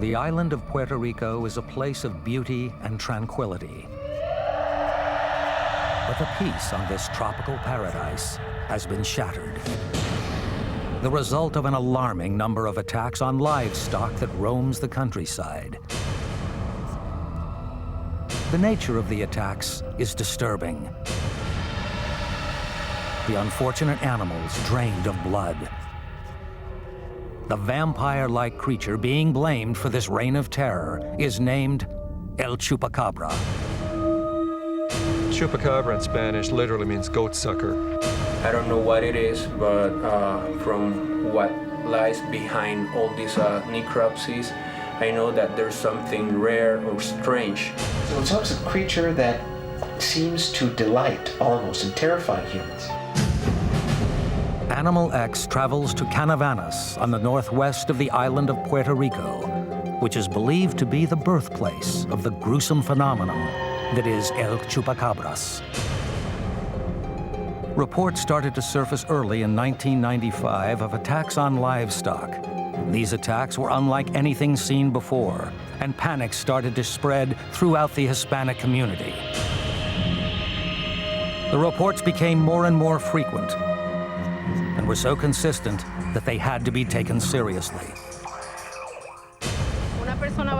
The island of Puerto Rico is a place of beauty and tranquility. But the peace on this tropical paradise has been shattered. The result of an alarming number of attacks on livestock that roams the countryside. The nature of the attacks is disturbing. The unfortunate animals drained of blood. The vampire-like creature being blamed for this reign of terror is named El Chupacabra. Chupacabra in Spanish literally means goat sucker. I don't know what it is, but from what lies behind all these necropsies, I know that there's something rare or strange. So it's almost a creature that seems to delight almost in terrifying humans. Animal X travels to Canavanas on the northwest of the island of Puerto Rico, which is believed to be the birthplace of the gruesome phenomenon that is El Chupacabras. Reports started to surface early in 1995 of attacks on livestock. These attacks were unlike anything seen before, and panic started to spread throughout the Hispanic community. The reports became more and more frequent, and were so consistent that they had to be taken seriously.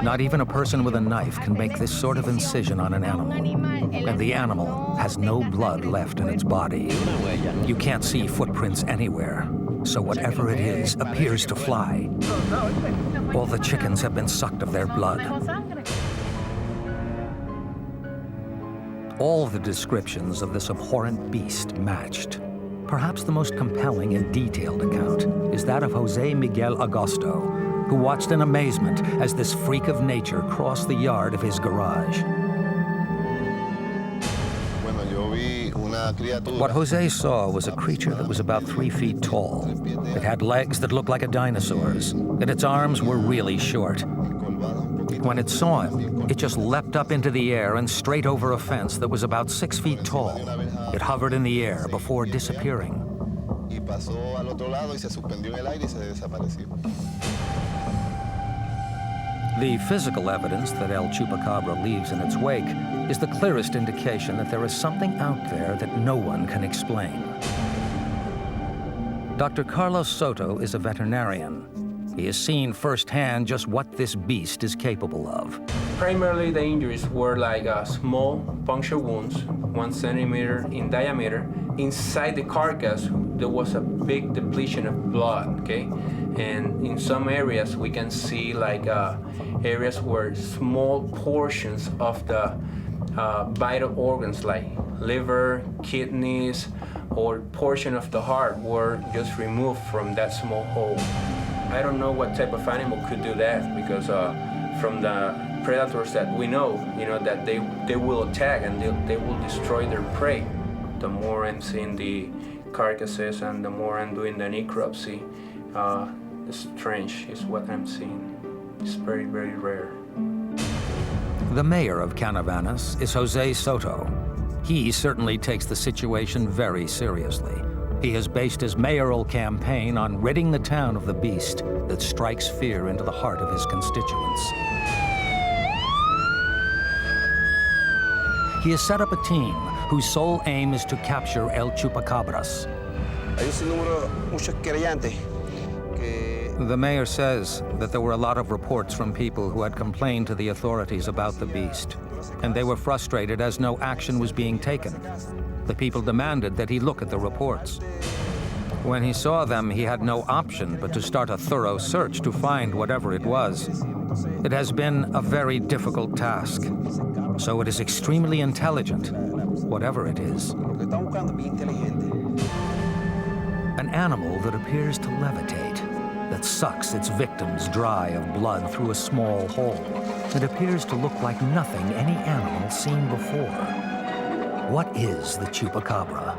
Not even a person with a knife can make this sort of incision on an animal, and the animal has no blood left in its body. You can't see footprints anywhere, so whatever it is appears to fly. All the chickens have been sucked of their blood. All the descriptions of this abhorrent beast matched. Perhaps the most compelling and detailed account is that of Jose Miguel Agosto, who watched in amazement as this freak of nature crossed the yard of his garage. What Jose saw was a creature that was about 3 feet tall. It had legs that looked like a dinosaur's, and its arms were really short. When it saw him, it just leapt up into the air and straight over a fence that was about 6 feet tall. It hovered in the air before disappearing. The physical evidence that El Chupacabra leaves in its wake is the clearest indication that there is something out there that no one can explain. Dr. Carlos Soto is a veterinarian. He has seen firsthand just what this beast is capable of. Primarily, the injuries were like small puncture wounds, 1 centimeter in diameter. Inside the carcass, there was a big depletion of blood, okay? And in some areas, we can see like areas where small portions of the vital organs like liver, kidneys, or portion of the heart were just removed from that small hole. I don't know what type of animal could do that, because from the predators that we know, that they will attack and they will destroy their prey. The more I'm seeing the carcasses and the more I'm doing the necropsy, strange is what I'm seeing. It's very, very rare. The mayor of Canavanas is Jose Soto. He certainly takes the situation very seriously. He has based his mayoral campaign on ridding the town of the beast that strikes fear into the heart of his constituents. He has set up a team whose sole aim is to capture El Chupacabras. The mayor says that there were a lot of reports from people who had complained to the authorities about the beast, and they were frustrated as no action was being taken. The people demanded that he look at the reports. When he saw them, he had no option but to start a thorough search to find whatever it was. It has been a very difficult task, so it is extremely intelligent, whatever it is. An animal that appears to levitate, that sucks its victims dry of blood through a small hole. It appears to look like nothing any animal seen before. What is the Chupacabra?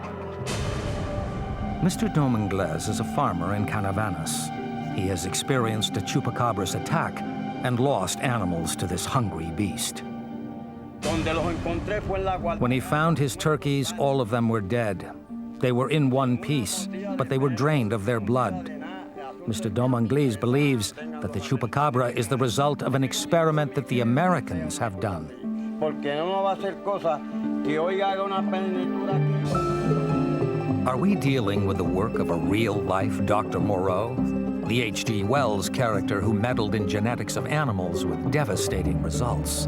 Mr. Domingles is a farmer in Canavanas. He has experienced a Chupacabra's attack and lost animals to this hungry beast. When he found his turkeys, all of them were dead. They were in one piece, but they were drained of their blood. Mr. Domanglis believes that the chupacabra is the result of an experiment that the Americans have done. Are we dealing with the work of a real-life Dr. Moreau? The H.G. Wells character who meddled in genetics of animals with devastating results.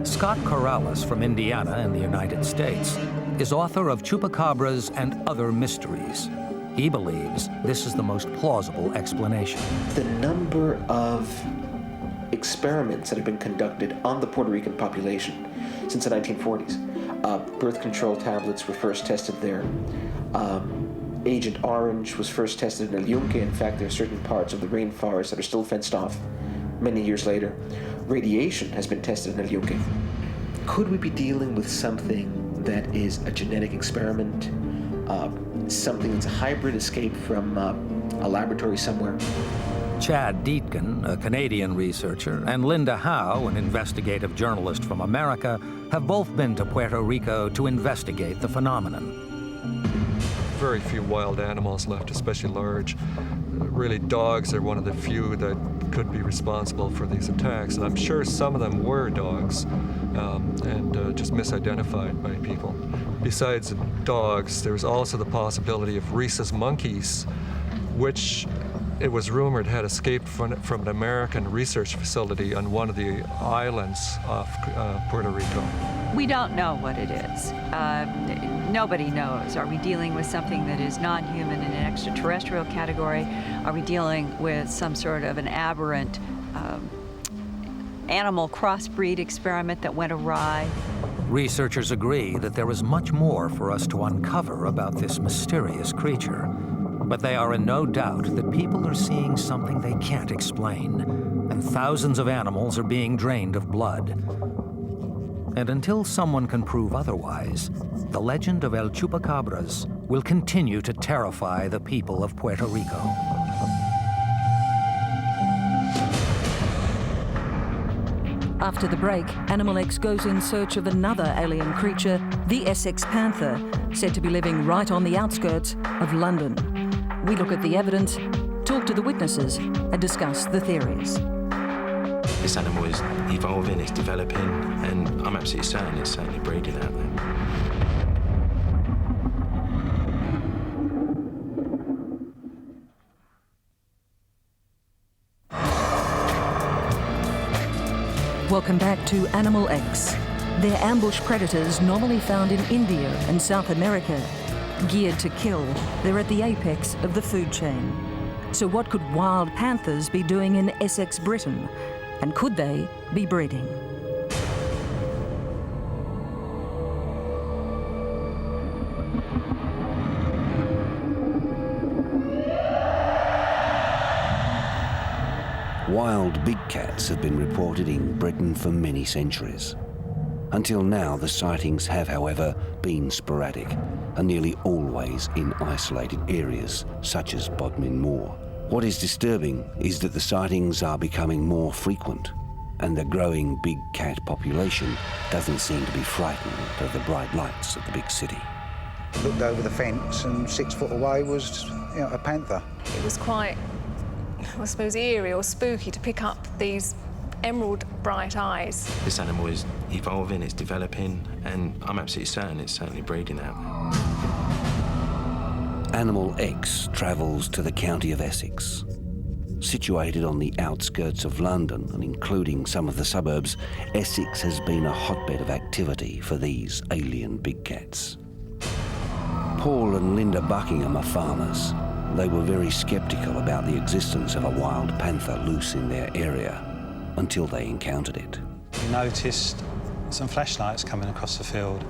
Scott Corrales from Indiana in the United States is author of Chupacabras and Other Mysteries. He believes this is the most plausible explanation. The number of experiments that have been conducted on the Puerto Rican population since the 1940s. Birth control tablets were first tested there. Agent Orange was first tested in El Yunque. In fact, there are certain parts of the rainforest that are still fenced off many years later. Radiation has been tested in El Yunque. Could we be dealing with something that is a genetic experiment, something that's a hybrid escape from a laboratory somewhere? Chad Dietgen, a Canadian researcher, and Linda Howe, an investigative journalist from America, have both been to Puerto Rico to investigate the phenomenon. Very few wild animals left, especially large. Really, dogs are one of the few that could be responsible for these attacks. And I'm sure some of them were dogs and just misidentified by people. Besides dogs, there's also the possibility of rhesus monkeys, which it was rumored had escaped from an American research facility on one of the islands off Puerto Rico. We don't know what it is. Nobody knows. Are we dealing with something that is non-human in an extraterrestrial category? Are we dealing with some sort of an aberrant animal crossbreed experiment that went awry? Researchers agree that there is much more for us to uncover about this mysterious creature. But they are in no doubt that people are seeing something they can't explain, and thousands of animals are being drained of blood. And until someone can prove otherwise, the legend of El Chupacabras will continue to terrify the people of Puerto Rico. After the break, Animal X goes in search of another alien creature, the Essex panther, said to be living right on the outskirts of London. We look at the evidence, talk to the witnesses, and discuss the theories. This animal is evolving, it's developing, and I'm absolutely certain it's certainly breeding out there. Welcome back to Animal X. They're ambush predators normally found in India and South America. Geared to kill, they're at the apex of the food chain. So what could wild panthers be doing in Essex, Britain? And could they be breeding? Wild big cats have been reported in Britain for many centuries. Until now, the sightings have, however, been sporadic and nearly always in isolated areas, such as Bodmin Moor. What is disturbing is that the sightings are becoming more frequent, and the growing big cat population doesn't seem to be frightened of the bright lights of the big city. Looked over the fence, and 6 foot away was, a panther. It was quite, I suppose, eerie or spooky to pick up these emerald bright eyes. This animal is evolving, it's developing, and I'm absolutely certain it's certainly breeding out there. Animal X travels to the county of Essex. Situated on the outskirts of London and including some of the suburbs, Essex has been a hotbed of activity for these alien big cats. Paul and Linda Buckingham are farmers. They were very sceptical about the existence of a wild panther loose in their area until they encountered it. We noticed some flashlights coming across the field.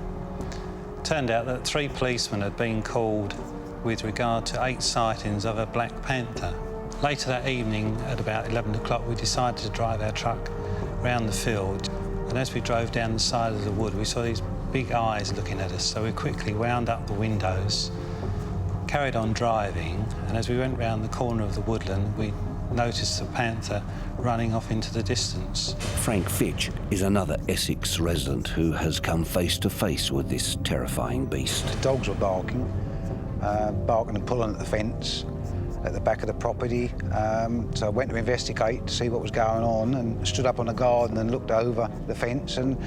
Turned out that 3 policemen had been called with regard to 8 sightings of a black panther. Later that evening, at about 11 o'clock, we decided to drive our truck round the field. And as we drove down the side of the wood, we saw these big eyes looking at us. So we quickly wound up the windows, carried on driving, and as we went round the corner of the woodland, we noticed the panther running off into the distance. Frank Fitch is another Essex resident who has come face to face with this terrifying beast. The dogs were barking and pulling at the fence, at the back of the property. So I went to investigate to see what was going on and stood up on the garden and looked over the fence, and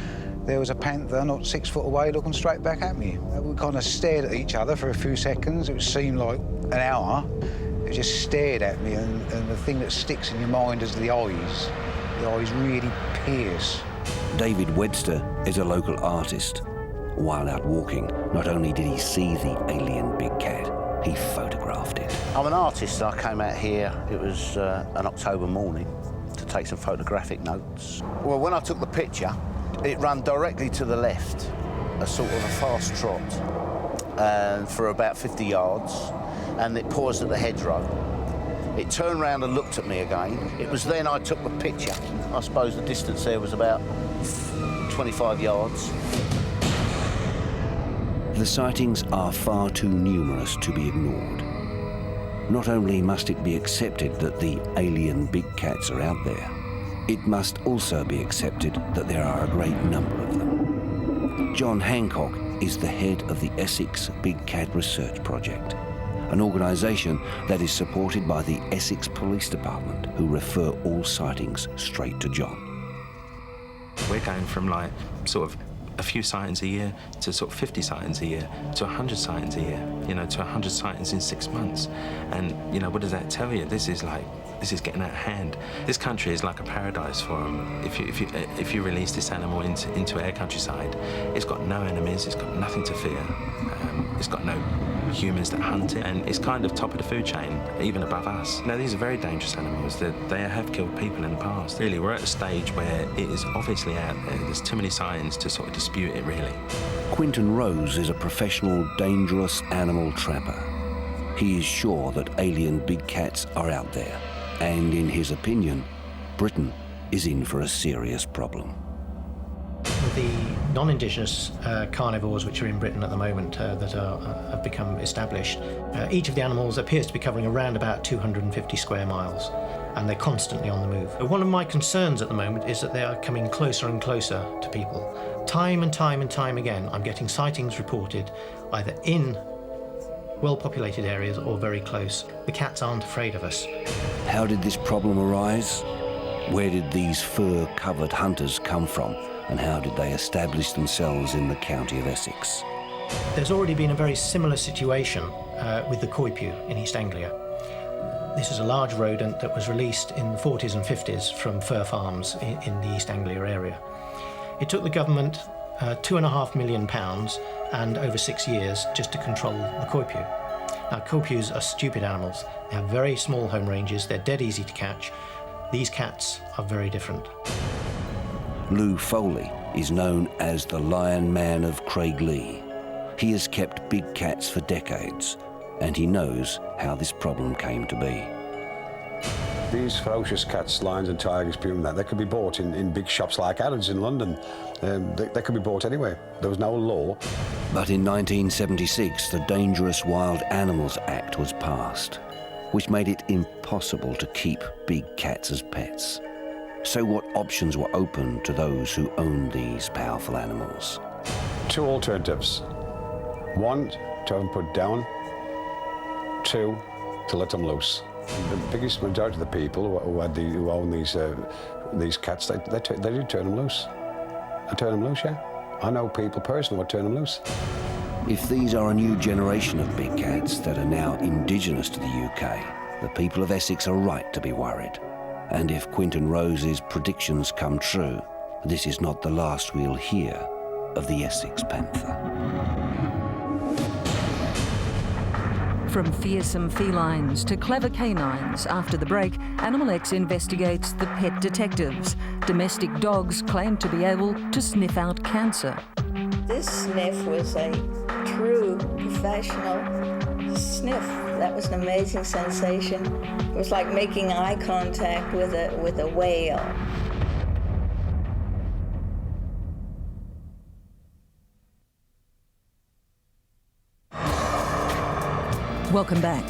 there was a panther not 6 foot away looking straight back at me. We kind of stared at each other for a few seconds. It seemed like an hour. It just stared at me, and the thing that sticks in your mind is the eyes. The eyes really pierce. David Webster is a local artist. While out walking, not only did he see the alien big cat, he photographed it. I'm an artist. I came out here, it was an October morning, to take some photographic notes. Well, when I took the picture, it ran directly to the left, a sort of a fast trot, and for about 50 yards, and it paused at the hedgerow. It turned round and looked at me again. It was then I took the picture. I suppose the distance there was about 25 yards. The sightings are far too numerous to be ignored. Not only must it be accepted that the alien big cats are out there, it must also be accepted that there are a great number of them. John Hancock is the head of the Essex Big Cat Research Project, an organisation that is supported by the Essex Police Department, who refer all sightings straight to John. We're going from like sort of a few sightings a year to sort of 50 sightings a year to 100 sightings a year, to 100 sightings in 6 months. And, what does that tell you? This is getting out of hand. This country is like a paradise for them. If you release this animal into our countryside, it's got no enemies, it's got nothing to fear, it's got no humans that hunt it, and it's kind of top of the food chain, even above us. Now, these are very dangerous animals. They have killed people in the past. Really, we're at a stage where it is obviously out there. There's too many signs to sort of dispute it, really. Quinton Rose is a professional, dangerous animal trapper. He is sure that alien big cats are out there, and in his opinion, Britain is in for a serious problem. The non-indigenous carnivores which are in Britain at the moment that have become established, each of the animals appears to be covering around about 250 square miles, and they're constantly on the move. One of my concerns at the moment is that they are coming closer and closer to people. Time and time and time again, I'm getting sightings reported either in well-populated areas or very close. The cats aren't afraid of us. How did this problem arise? Where did these fur-covered hunters come from? And how did they establish themselves in the county of Essex? There's already been a very similar situation with the coypu in East Anglia. This is a large rodent that was released in the 40s and 50s from fur farms in the East Anglia area. It took the government £2.5 million and over 6 years just to control the coypu. Now, coypus are stupid animals. They have very small home ranges. They're dead easy to catch. These cats are very different. Lou Foley is known as the Lion Man of Craiglee. He has kept big cats for decades, and he knows how this problem came to be. These ferocious cats, lions and tigers, puma, they could be bought in big shops like Harrods in London. They could be bought anywhere. There was no law. But in 1976, the Dangerous Wild Animals Act was passed, which made it impossible to keep big cats as pets. So what options were open to those who owned these powerful animals? Two alternatives. One, to have them put down. Two, to let them loose. The biggest majority of the people who own these cats, they do turn them loose. They turn them loose, yeah. I know people personally would turn them loose. If these are a new generation of big cats that are now indigenous to the UK, the people of Essex are right to be worried. And if Quinton Rose's predictions come true, this is not the last we'll hear of the Essex panther. From fearsome felines to clever canines, after the break, Animal X investigates the pet detectives. Domestic dogs claim to be able to sniff out cancer. This sniff was a true professional sniff. That was an amazing sensation. It was like making eye contact with a whale. Welcome back.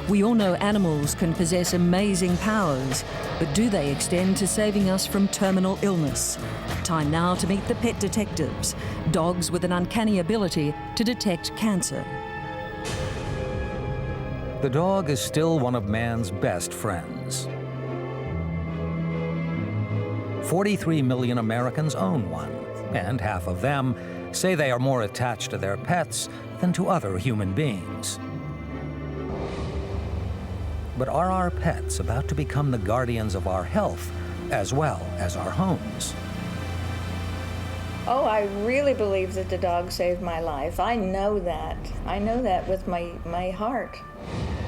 We all know animals can possess amazing powers, but do they extend to saving us from terminal illness? Time now to meet the pet detectives, dogs with an uncanny ability to detect cancer. the dog is still one of man's best friends. 43 million Americans own one, and half of them say they are more attached to their pets than to other human beings. But are our pets about to become the guardians of our health as well as our homes? Oh, I really believe that the dog saved my life. I know that. I know that with my heart.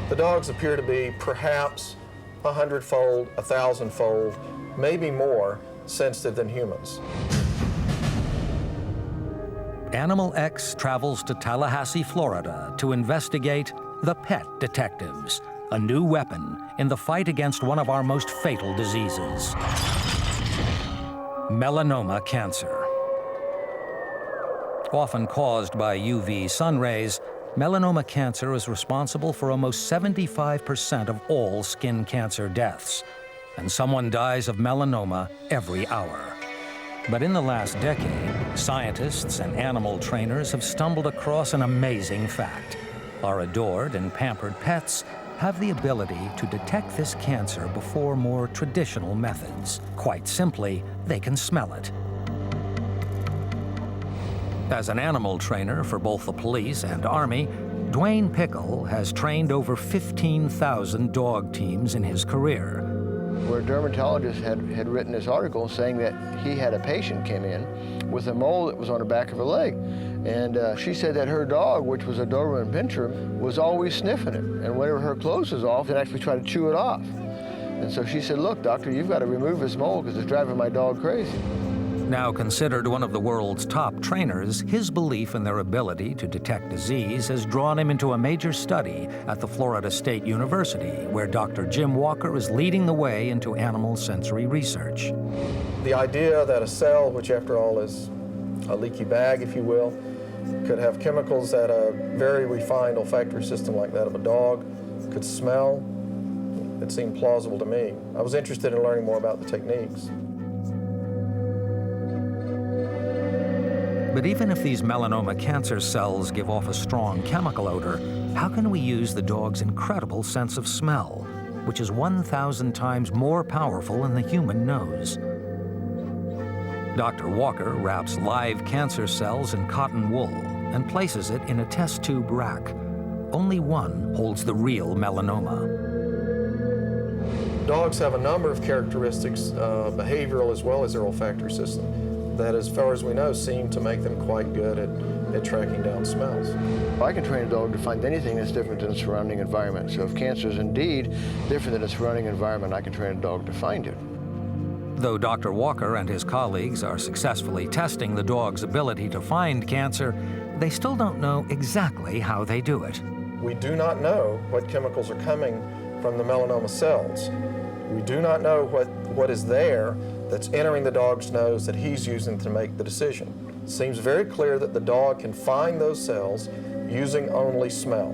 The dogs appear to be perhaps 100-fold, 1,000-fold, maybe more sensitive than humans. Animal X travels to Tallahassee, Florida to investigate the pet detectives, a new weapon in the fight against one of our most fatal diseases, melanoma cancer. Often caused by UV sun rays, melanoma cancer is responsible for almost 75% of all skin cancer deaths, and someone dies of melanoma every hour. But in the last decade, scientists and animal trainers have stumbled across an amazing fact. Our adored and pampered pets have the ability to detect this cancer before more traditional methods. Quite simply, they can smell it. As an animal trainer for both the police and Army, Dwayne Pickle has trained over 15,000 dog teams in his career. Where a dermatologist had written this article saying that he had a patient came in with a mole that was on the back of her leg. And she said that her dog, which was a Doberman Pinscher, was always sniffing it. And whenever her clothes was off, it actually tried to chew it off. And so she said, "Look, doctor, you've got to remove this mole because it's driving my dog crazy." Now considered one of the world's top trainers, his belief in their ability to detect disease has drawn him into a major study at the Florida State University, where Dr. Jim Walker is leading the way into animal sensory research. The idea that a cell, which after all is a leaky bag, if you will, could have chemicals that a very refined olfactory system like that of a dog could smell, it seemed plausible to me. I was interested in learning more about the techniques. But even if these melanoma cancer cells give off a strong chemical odor, how can we use the dog's incredible sense of smell, which is 1,000 times more powerful than the human nose? Dr. Walker wraps live cancer cells in cotton wool and places it in a test tube rack. Only one holds the real melanoma. Dogs have a number of characteristics, behavioral as well as their olfactory system, that, as far as we know, seem to make them quite good at tracking down smells. I can train a dog to find anything that's different than the surrounding environment. So if cancer is indeed different than the surrounding environment, I can train a dog to find it. Though Dr. Walker and his colleagues are successfully testing the dog's ability to find cancer, they still don't know exactly how they do it. We do not know what chemicals are coming from the melanoma cells. We do not know what is there that's entering the dog's nose that he's using to make the decision. It seems very clear that the dog can find those cells using only smell.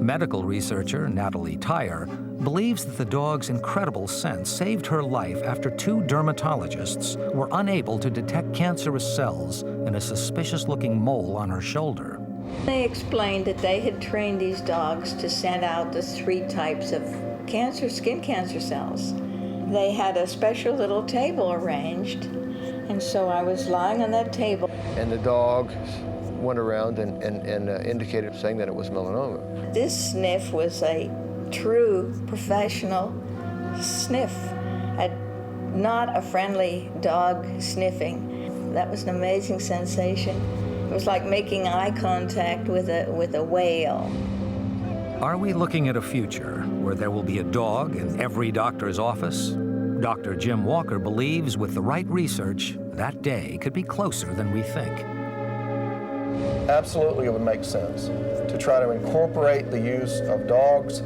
Medical researcher Natalie Tyre believes that the dog's incredible sense saved her life after 2 dermatologists were unable to detect cancerous cells in a suspicious-looking mole on her shoulder. They explained that they had trained these dogs to send out the 3 types of skin cancer cells. They had a special little table arranged, and so I was lying on that table. And the dog went around and indicated, saying that it was melanoma. This sniff was a true professional sniff, not a friendly dog sniffing. That was an amazing sensation. It was like making eye contact with a whale. Are we looking at a future where there will be a dog in every doctor's office? Dr. Jim Walker believes with the right research, that day could be closer than we think. Absolutely, it would make sense to try to incorporate the use of dogs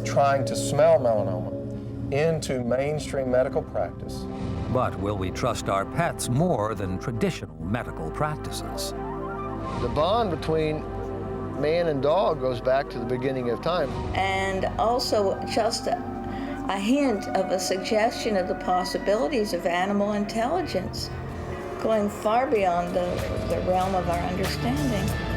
trying to smell melanoma into mainstream medical practice. But will we trust our pets more than traditional medical practices? The bond between man and dog goes back to the beginning of time. And also just a hint of a suggestion of the possibilities of animal intelligence, going far beyond the realm of our understanding.